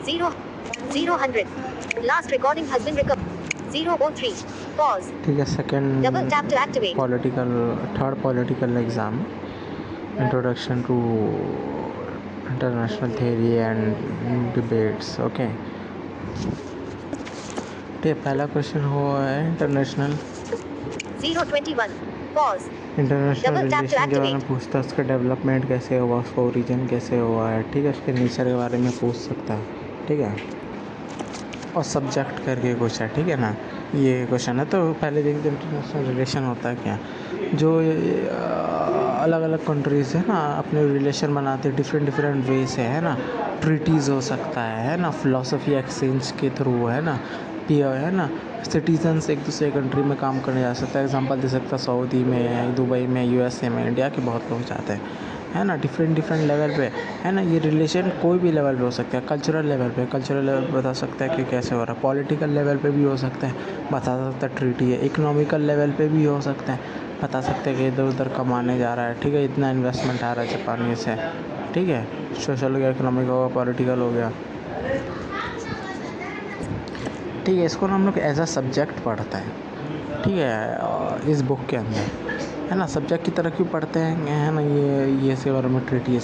0 0 100. Last recording has been recovered. 003. Pause. ठीक है, second Double tap to activate. Third political exam, introduction to international theory and debates. Okay, ठीक है, पहला question हुआ है international 021. Pause. International Double tap to relation के बारे में activate. पूछता है, उसका डेवलपमेंट कैसे हुआ, उसका ओरिजिन कैसे हुआ है, ठीक है, उसके नेचर के बारे में पूछ सकता है, ठीक है, और सब्जेक्ट करके कुछ है, ठीक है ना, ये क्वेश्चन है। तो पहले देखते हैं इंटरनेशनल रिलेशन होता है क्या। जो अलग अलग कंट्रीज़ है ना अपने रिलेशन बनाते हैं डिफरेंट वे से, है ना, ट्रीटीज़ हो सकता है ना, फिलोसफी एक्सचेंज के थ्रू, है ना, है ना, सिटीजन्स एक दूसरे कंट्री में काम करने जा सकता है। एग्जांपल दे सकता है सऊदी में, दुबई में, यूएसए में, इंडिया के बहुत लोग जाते हैं, है ना, डिफरेंट लेवल पे, है ना। ये रिलेशन कोई भी लेवल पे हो सकता है। कल्चरल लेवल पे बता सकता है कि कैसे हो रहा है, पॉलिटिकल लेवल पे भी हो सकता है, बता सकता है ट्रीटी है, इकोनॉमिकल लेवल पे भी हो सकता है, बता सकते हैं कि इधर उधर कमाने जा रहा है, ठीक है, इतना इन्वेस्टमेंट आ रहा है जापानी से, ठीक है, सोशल हो गया, इकोनॉमिक हो गया, पॉलिटिकल हो गया, ठीक है। इसको हम लोग एज अ सब्जेक्ट पढ़ते हैं, ठीक है, इस बुक के अंदर, है ना। सब्जेक्ट की तरह क्यों पढ़ते हैं, है ना, ये इसके बारे में ट्रीटी है,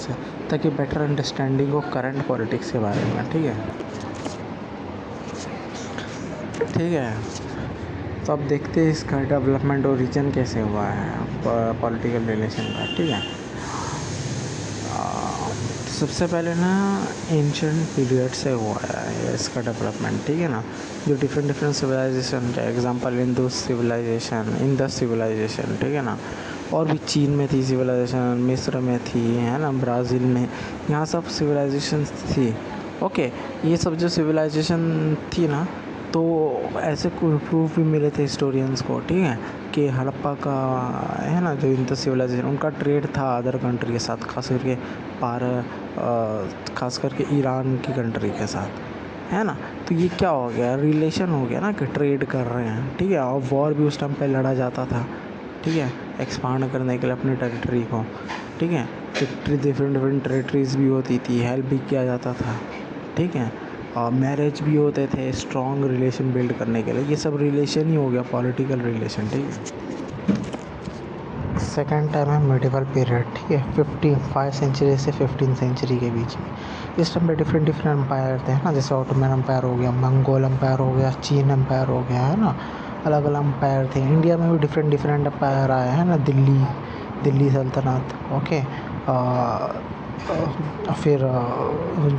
ताकि बेटर अंडरस्टैंडिंग हो करंट पॉलिटिक्स के बारे में, ठीक है, ठीक है। तो अब देखते हैं इसका डेवलपमेंट ओरिजिन कैसे हुआ है पॉलिटिकल रिलेशन का, ठीक है। सबसे पहले ना एंशिएंट पीरियड से हुआ है इसका डेवलपमेंट, ठीक है ना। जो डिफरेंट सिविलाइजेशन है, एग्जांपल इंडस सिविलाइजेशन, ठीक है ना, और भी चीन में थी सिविलाइजेशन, मिस्र में थी, है ना, ब्राज़ील में, यहाँ सब सिविलाइजेशन थी। ओके, ये सब जो सिविलाइजेशन थी ना, तो ऐसे प्रूफ भी मिले थे हिस्टोरियंस को, ठीक है, कि हड़प्पा का, है ना, जो इंडस सिविलाइजेशन, उनका ट्रेड था अदर कंट्री के साथ, खास करके ईरान की कंट्री के साथ, है ना। तो ये क्या हो गया, रिलेशन हो गया ना, कि ट्रेड कर रहे हैं, ठीक है, और वॉर भी उस टाइम पे लड़ा जाता था, ठीक है, एक्सपांड करने के लिए अपनी टेरिटरी को, ठीक है, डिफरेंट टेरिटरीज भी होती थी, हेल्प भी किया जाता था, ठीक है, और मैरिज भी होते थे स्ट्रॉन्ग रिलेशन बिल्ड करने के लिए। ये सब रिलेशन ही हो गया पॉलिटिकल रिलेशन, ठीक है। सेकेंड टाइम है मिडिवल पीरियड, ठीक है, 55 सेंचुरी से 15 सेंचुरी के बीच में। इस टाइम पे डिफरेंट एम्पायर थे, ना, जैसे ऑटोमन एम्पायर हो गया, मंगोल एम्पायर हो गया, चीन एम्पायर हो गया, है ना, अलग अलग एम्पायर थे। इंडिया में भी डिफरेंट एम्पायर आए हैं ना, दिल्ली सल्तनत, ओके, फिर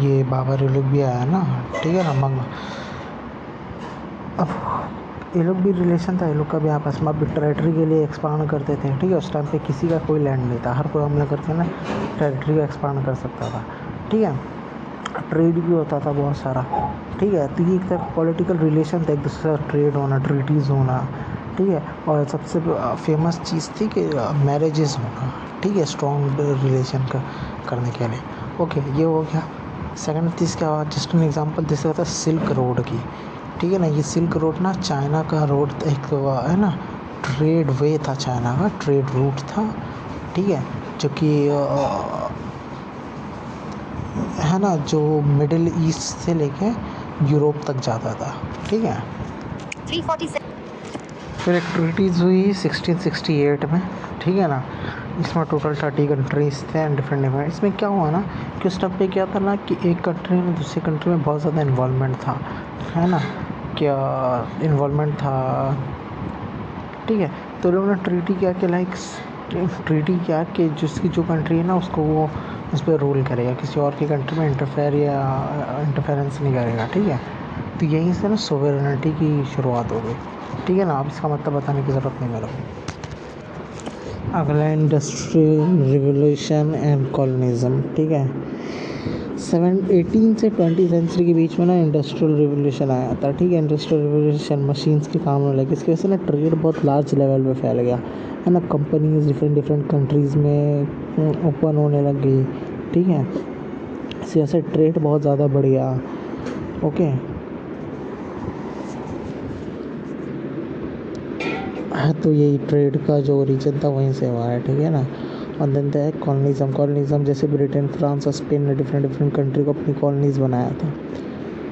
ये बाबर लोग भी आया ना, ठीक है ना, अब ये लोग भी रिलेशन था, ये लोग का भी आपस में भी टेरिटरी के लिए एक्सपांड करते थे, ठीक है। उस टाइम पे किसी का कोई लैंड नहीं था, हर कोई हमला करके ना टेरिटरी को एक्सपांड कर सकता था, ठीक है। ट्रेड भी होता था बहुत सारा, ठीक है। तो ये एक तरह पॉलिटिकल रिलेशन था, एक दूसरे से ट्रेड होना, ट्रीटीज़ होना, ठीक है। और सबसे फेमस चीज़ थी कि मैरिजेस होना, ठीक है, स्ट्रॉन्ग रिलेशन करने के लिए। ओके, ये हो गया। सेकंड चीज़ क्या हुआ, जस्ट एन एग्जांपल दे सकता था सिल्क रोड की, ठीक है ना। ये सिल्क रोड ना चाइना का रोड एक है ना, ट्रेड वे था, चाइना का ट्रेड रूट था, ठीक है, जो कि है ना, जो मिडिल ईस्ट से लेके यूरोप तक जाता था, ठीक है। 347. फिर एक ट्रीटीज़ हुई 1668 में, ठीक है ना। इसमें टोटल 30 कंट्रीज़ थे एंड डिफरेंट। इसमें क्या हुआ ना कि उस टाइम पे क्या था ना कि एक कंट्री में दूसरी कंट्री में बहुत ज़्यादा इन्वॉल्वमेंट था, है ना, क्या इन्वॉल्वमेंट था, ठीक है। तो लोगों ने ट्रीटी किया कि जिसकी जो कंट्री है ना उसको वो उस पर रूल करेगा, किसी और की कंट्री में इंटरफेरेंस नहीं करेगा, ठीक है। तो यहीं से ना सोवेरेनिटी की शुरुआत हो गई, ठीक है ना। अब इसका मतलब बताने की ज़रूरत नहीं मेरे को। अगला इंडस्ट्रियल रिवोल्यूशन एंड कॉलोनिज्म, ठीक है। 18 से 20 सेंचुरी के बीच में ना इंडस्ट्रियल रिवोल्यूशन आया था, ठीक है। इंडस्ट्रियल रिवोल्यूशन मशीन्स के काम होने लगे, इसकी वजह से ना ट्रेड बहुत लार्ज लेवल पे फैल गया, है ना। कंपनीज डिफरेंट कंट्रीज़ में ओपन होने लग गई, ठीक है। इसी वजह से ट्रेड बहुत ज़्यादा बढ़ गया, ओके। हाँ, तो यही ट्रेड का जो ओरिजिन था वहीं से हुआ है, ठीक है ना। और देन है कॉलोनिज्म, जैसे ब्रिटेन, फ्रांस और स्पेन ने डिफरेंट कंट्री को अपनी कॉलोनीज बनाया था,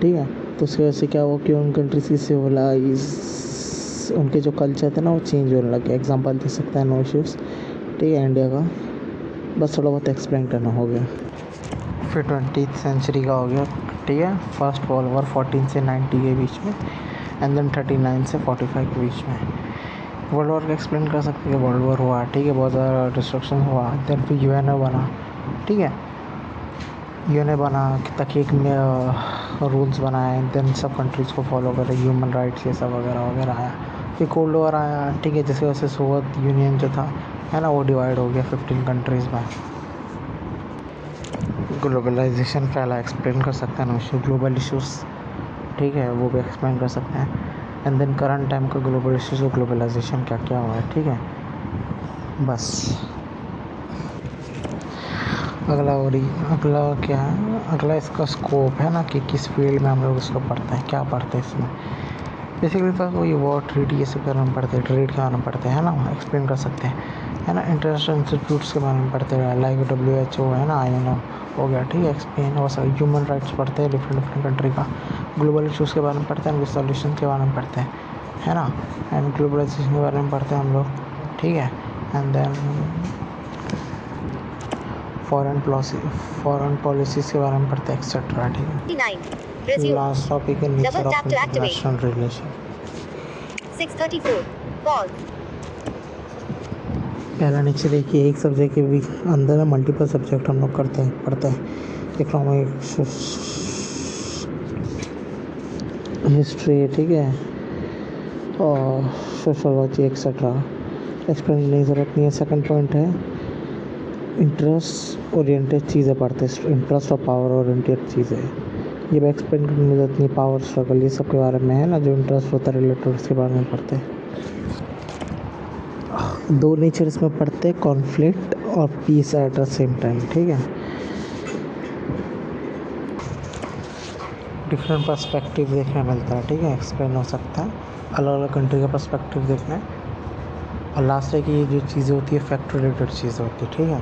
ठीक है। तो उसकी वजह से क्या हुआ कि उन कंट्रीज की सिविलाइज उनके जो कल्चर थे ना वो चेंज होने लगे। एग्जांपल दे सकता है नो शिप्स, ठीक है, इंडिया का। बस थोड़ा बहुत एक्सप्लेन करना हो गया। फिर 20th सेंचुरी का हो गया, ठीक है। फर्स्ट वर्ल्ड वॉर 14 से 90 के बीच में, एंड देन 39 से 45 के बीच में। वर्ल्ड वॉर का एक्सप्लेन कर सकते हैं। वर्ल्ड वॉर हुआ, ठीक है, बहुत ज़्यादा डिस्ट्रक्शन हुआ। देन फिर यूएनओ बना, ठीक है। यूएनओ बना ताकि एक रूल्स बनाए, देन सब कंट्रीज़ को फॉलो करें, ह्यूमन राइट्स ये सब वगैरह वगैरह आया। फिर कोल्ड वॉर आया, ठीक है, जिसकी वजह से सोवियत यूनियन जो था है ना वो डिवाइड हो गया 15 कंट्रीज़ में। ग्लोबलाइजेशन फैला, एक्सप्लेन कर सकते हैं ना इशू, ग्लोबल इश्यूज़, ठीक है, वो भी एक्सप्लेन कर सकते हैं। एंड देन करंट टाइम का ग्लोबल इश्यूज़ और ग्लोबलाइजेशन क्या क्या हुआ है, ठीक है। बस अगला क्या है, अगला इसका स्कोप है ना कि किस फील्ड में हम लोग इसको पढ़ते हैं, क्या पढ़ते हैं इसमें। बेसिकली तो वही वॉर ट्रीटी ये सब के बारे में पढ़ते हैं, ट्रेड के बारे में पढ़ते हैं ना, एक्सप्लेन कर सकते हैं, है ना। इंटरनेशनल इंस्टीट्यूट्स के बारे में पढ़ते हैं, लाइक WHO है ना, INO हो गया, ठीक है, एक्सप्लेन। और सारे ह्यूमन राइट्स पढ़ते हैं डिफरेंट डिफरेंट कंट्री का। ग्लोबल इशूज़ के बारे में पढ़ते हैं, उनके सॉल्यूशन के बारे में पढ़ते हैं, है ना। एंड ग्लोबलाइजेशन के बारे में पढ़ते हैं हम लोग, ठीक है। एंड देन फॉरेन पॉलिसीज़ के बारे में पढ़ते हैं, एक्सेट्रा, ठीक है। 59. Resume. लास्ट टॉपिक है nature Double of tap to activate. International relation. 634. Pause. पहला नेचर देखिए, एक सब्जेक्ट के भी अंदर में मल्टीपल सब्जेक्ट हम लोग पढ़ते हैं। इकोनॉमिक्स, हिस्ट्री, ठीक है, और सोशोलॉजी एक्सेट्रा। एक्सप्लेन की ज़रूरत नहीं है। सेकंड पॉइंट है इंटरेस्ट ओरिएंटेड चीज़ें पढ़ते हैं, इंटरेस्ट और पावर ओरिएंटेड चीज़ें। ये भी एक्सप्लेन करने की ज़रूरत नहीं, पावर स्ट्रगल ये सब के बारे में है ना, जो इंटरेस्ट होता है रिलेटेड उसके बारे में पढ़ते हैं। दो नेचर इसमें पढ़ते हैं, कॉन्फ्लिक्ट और peace at the same time, ठीक है। डिफरेंट पर्सपेक्टिव देखने मिलता है, ठीक है, एक्सप्लेन हो सकता है, अलग अलग कंट्री का पर्सपेक्टिव देखना है। और लास्ट है कि ये जो चीज़ें होती है फैक्ट रिलेटेड चीज़ें होती है, ठीक है।